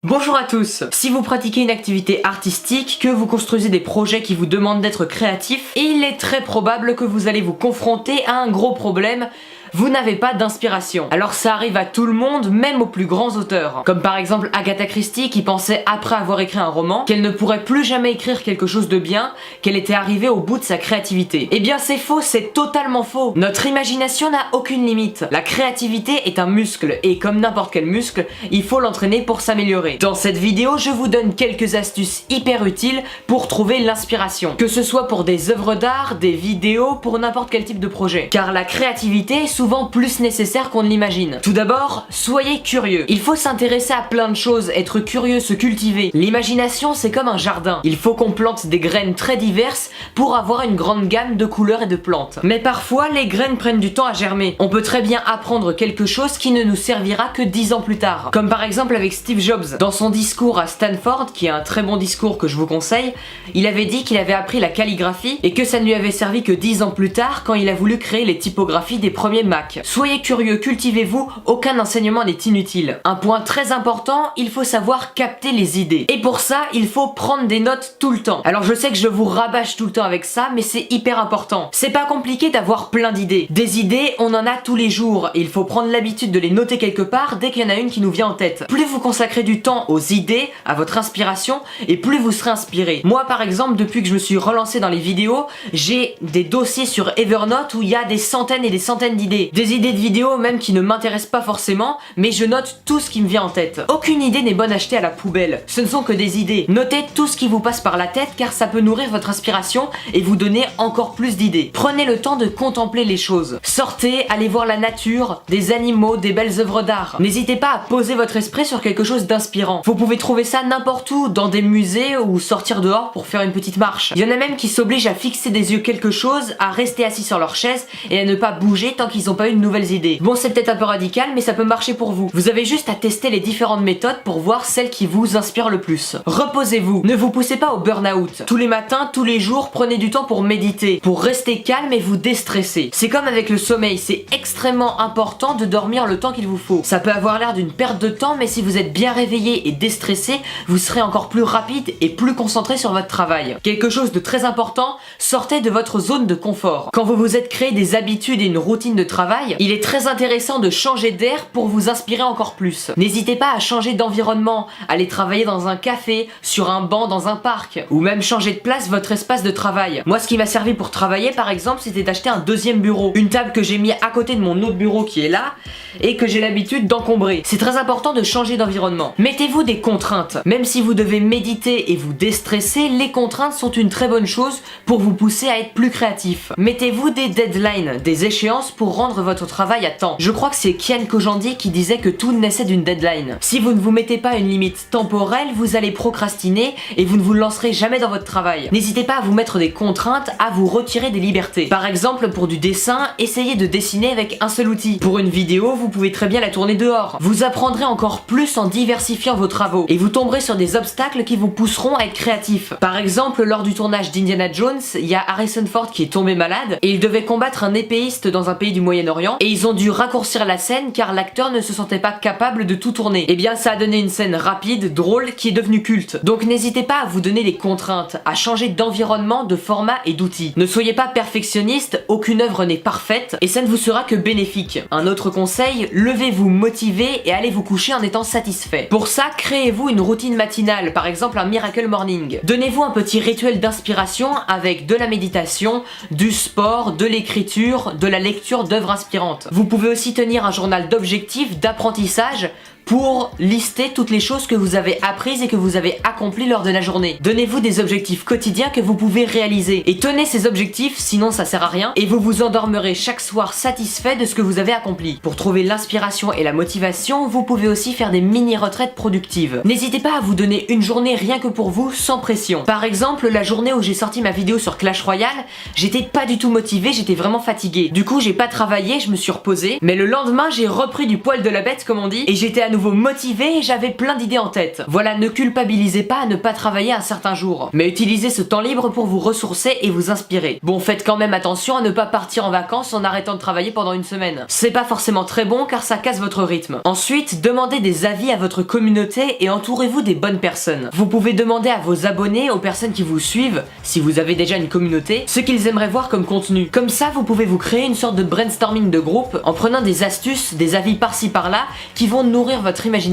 Bonjour à tous. Si vous pratiquez une activité artistique, que vous construisez des projets qui vous demandent d'être créatif, il est très probable que vous allez vous confronter à un gros problème. Vous n'avez pas d'inspiration. Alors ça arrive à tout le monde, même aux plus grands auteurs. Comme par exemple Agatha Christie qui pensait après avoir écrit un roman qu'elle ne pourrait plus jamais écrire quelque chose de bien, qu'elle était arrivée au bout de sa créativité. Eh bien c'est faux, c'est totalement faux. Notre imagination n'a aucune limite. La créativité est un muscle et comme n'importe quel muscle, il faut l'entraîner pour s'améliorer. Dans cette vidéo, je vous donne quelques astuces hyper utiles pour trouver l'inspiration. Que ce soit pour des œuvres d'art, des vidéos, pour n'importe quel type de projet. Car la créativité est souvent plus nécessaire qu'on ne l'imagine. Tout d'abord, soyez curieux. Il faut s'intéresser à plein de choses, être curieux, se cultiver. L'imagination, c'est comme un jardin. Il faut qu'on plante des graines très diverses pour avoir une grande gamme de couleurs et de plantes. Mais parfois, les graines prennent du temps à germer. On peut très bien apprendre quelque chose qui ne nous servira que 10 ans plus tard. Comme par exemple avec Steve Jobs. Dans son discours à Stanford, qui est un très bon discours que je vous conseille, il avait dit qu'il avait appris la calligraphie et que ça ne lui avait servi que 10 ans plus tard quand il a voulu créer les typographies des premiers Mac. Soyez curieux, cultivez-vous, aucun enseignement n'est inutile. Un point très important, il faut savoir capter les idées. Et pour ça, il faut prendre des notes tout le temps. Alors je sais que je vous rabâche tout le temps avec ça, mais c'est hyper important. C'est pas compliqué d'avoir plein d'idées. Des idées, on en a tous les jours, et il faut prendre l'habitude de les noter quelque part dès qu'il y en a une qui nous vient en tête. Plus vous consacrez du temps aux idées, à votre inspiration, et plus vous serez inspiré. Moi par exemple, depuis que je me suis relancé dans les vidéos, j'ai des dossiers sur Evernote où il y a des centaines et des centaines d'idées. Des idées de vidéos même qui ne m'intéressent pas forcément, mais je note tout ce qui me vient en tête. Aucune idée n'est bonne à jeter à la poubelle, ce ne sont que des idées. Notez tout ce qui vous passe par la tête car ça peut nourrir votre inspiration et vous donner encore plus d'idées. Prenez le temps de contempler les choses. Sortez, allez voir la nature, des animaux, des belles œuvres d'art. N'hésitez pas à poser votre esprit sur quelque chose d'inspirant. Vous pouvez trouver ça n'importe où, dans des musées ou sortir dehors pour faire une petite marche. Il y en a même qui s'obligent à fixer des yeux quelque chose, à rester assis sur leur chaise et à ne pas bouger tant qu'ils n'ont pas eu de nouvelles idées. Bon, c'est peut-être un peu radical, mais ça peut marcher pour vous. Vous avez juste à tester les différentes méthodes pour voir celle qui vous inspire le plus. Reposez-vous. Ne vous poussez pas au burn-out. Tous les matins, tous les jours, prenez du temps pour méditer, pour rester calme et vous déstresser. C'est comme avec le sommeil, c'est extrêmement important de dormir le temps qu'il vous faut. Ça peut avoir l'air d'une perte de temps, mais si vous êtes bien réveillé et déstressé, vous serez encore plus rapide et plus concentré sur votre travail. Quelque chose de très important, sortez de votre zone de confort. Quand vous vous êtes créé des habitudes et une routine de travail, il est très intéressant de changer d'air pour vous inspirer encore plus. N'hésitez pas à changer d'environnement, aller travailler dans un café, sur un banc dans un parc, ou même changer de place votre espace de travail. Moi ce qui m'a servi pour travailler par exemple, c'était d'acheter un deuxième bureau, une table que j'ai mis à côté de mon autre bureau qui est là, et que j'ai l'habitude d'encombrer. C'est très important de changer d'environnement. Mettez-vous des contraintes. Même si vous devez méditer et vous déstresser, les contraintes sont une très bonne chose pour vous pousser à être plus créatif. Mettez-vous des deadlines, des échéances pour rendre votre travail à temps. Je crois que c'est Kian Kojandi qui disait que tout naissait d'une deadline. Si vous ne vous mettez pas une limite temporelle, vous allez procrastiner et vous ne vous lancerez jamais dans votre travail. N'hésitez pas à vous mettre des contraintes, à vous retirer des libertés. Par exemple, pour du dessin, essayez de dessiner avec un seul outil. Pour une vidéo, vous pouvez très bien la tourner dehors. Vous apprendrez encore plus en diversifiant vos travaux et vous tomberez sur des obstacles qui vous pousseront à être créatif. Par exemple, lors du tournage d'Indiana Jones, il y a Harrison Ford qui est tombé malade et il devait combattre un épéiste dans un pays du Moyen-Orient et ils ont dû raccourcir la scène car l'acteur ne se sentait pas capable de tout tourner. Et bien ça a donné une scène rapide, drôle, qui est devenue culte. Donc n'hésitez pas à vous donner des contraintes, à changer d'environnement, de format et d'outils. Ne soyez pas perfectionniste, aucune œuvre n'est parfaite et ça ne vous sera que bénéfique. Un autre conseil, levez-vous motivé et allez vous coucher en étant satisfait. Pour ça, créez-vous une routine matinale, par exemple un Miracle Morning. Donnez-vous un petit rituel d'inspiration avec de la méditation, du sport, de l'écriture, de la lecture d'œuvres inspirantes. Vous pouvez aussi tenir un journal d'objectifs, d'apprentissage, pour lister toutes les choses que vous avez apprises et que vous avez accomplies lors de la journée. Donnez-vous des objectifs quotidiens que vous pouvez réaliser. Et tenez ces objectifs, sinon ça sert à rien, et vous vous endormirez chaque soir satisfait de ce que vous avez accompli. Pour trouver l'inspiration et la motivation, vous pouvez aussi faire des mini-retraites productives. N'hésitez pas à vous donner une journée rien que pour vous, sans pression. Par exemple, la journée où j'ai sorti ma vidéo sur Clash Royale, j'étais pas du tout motivée, j'étais vraiment fatiguée. Du coup, j'ai pas travaillé, je me suis reposée, mais le lendemain, j'ai repris du poil de la bête, comme on dit, et j'étais à nouveau motivé et j'avais plein d'idées en tête. Voilà, ne culpabilisez pas à ne pas travailler un certain jour, mais utilisez ce temps libre pour vous ressourcer et vous inspirer. Bon, faites quand même attention à ne pas partir en vacances en arrêtant de travailler pendant une semaine. C'est pas forcément très bon car ça casse votre rythme. Ensuite, demandez des avis à votre communauté et entourez-vous des bonnes personnes. Vous pouvez demander à vos abonnés, aux personnes qui vous suivent, si vous avez déjà une communauté, ce qu'ils aimeraient voir comme contenu. Comme ça, vous pouvez vous créer une sorte de brainstorming de groupe en prenant des astuces, des avis par-ci par-là qui vont nourrir votre imagination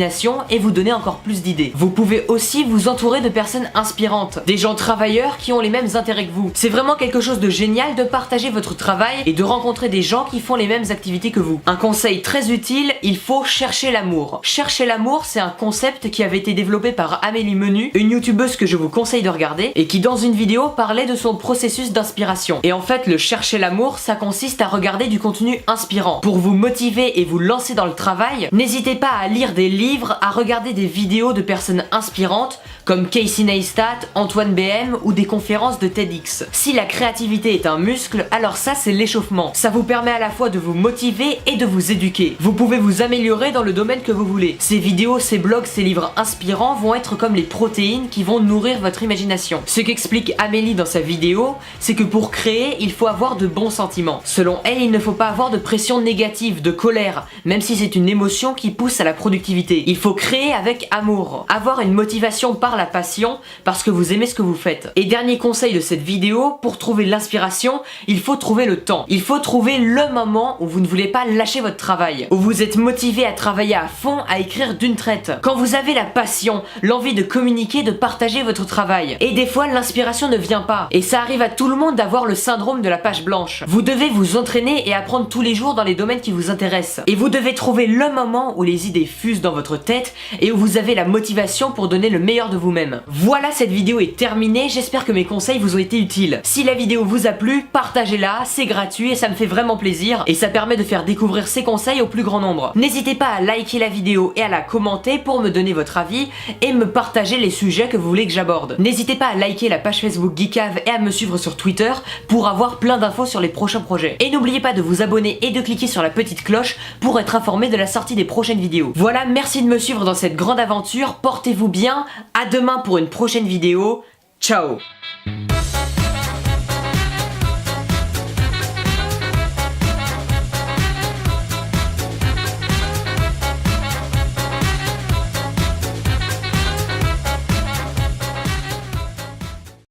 et vous donner encore plus d'idées. Vous pouvez aussi vous entourer de personnes inspirantes, des gens travailleurs qui ont les mêmes intérêts que vous. C'est vraiment quelque chose de génial de partager votre travail et de rencontrer des gens qui font les mêmes activités que vous. Un conseil très utile, il faut chercher l'amour. Chercher l'amour, c'est un concept qui avait été développé par Amélie Menu, une youtubeuse que je vous conseille de regarder et qui dans une vidéo parlait de son processus d'inspiration. Et en fait, le chercher l'amour, ça consiste à regarder du contenu inspirant. Pour vous motiver et vous lancer dans le travail, n'hésitez pas à lire des livres, à regarder des vidéos de personnes inspirantes comme Casey Neistat, Antoine BM ou des conférences de TEDx. Si la créativité est un muscle, alors ça c'est l'échauffement. Ça vous permet à la fois de vous motiver et de vous éduquer. Vous pouvez vous améliorer dans le domaine que vous voulez. Ces vidéos, ces blogs, ces livres inspirants vont être comme les protéines qui vont nourrir votre imagination. Ce qu'explique Amélie dans sa vidéo, c'est que pour créer, il faut avoir de bons sentiments. Selon elle, il ne faut pas avoir de pression négative, de colère, même si c'est une émotion qui pousse à la productivité. Il faut créer avec amour. Avoir une motivation par la passion, parce que vous aimez ce que vous faites. Et dernier conseil de cette vidéo, pour trouver l'inspiration, il faut trouver le temps. Il faut trouver le moment où vous ne voulez pas lâcher votre travail, où vous êtes motivé à travailler à fond, à écrire d'une traite. Quand vous avez la passion, l'envie de communiquer, de partager votre travail. Et des fois, l'inspiration ne vient pas. Et ça arrive à tout le monde d'avoir le syndrome de la page blanche. Vous devez vous entraîner et apprendre tous les jours dans les domaines qui vous intéressent. Et vous devez trouver le moment où les idées fusent dans votre tête et où vous avez la motivation pour donner le meilleur de vous-même. Voilà, cette vidéo est terminée, j'espère que mes conseils vous ont été utiles. Si la vidéo vous a plu, partagez-la, c'est gratuit et ça me fait vraiment plaisir et ça permet de faire découvrir ces conseils au plus grand nombre. N'hésitez pas à liker la vidéo et à la commenter pour me donner votre avis et me partager les sujets que vous voulez que j'aborde. N'hésitez pas à liker la page Facebook Geekave et à me suivre sur Twitter pour avoir plein d'infos sur les prochains projets. Et n'oubliez pas de vous abonner et de cliquer sur la petite cloche pour être informé de la sortie des prochaines vidéos. Voilà, merci de me suivre dans cette grande aventure, portez-vous bien, à demain pour une prochaine vidéo, ciao.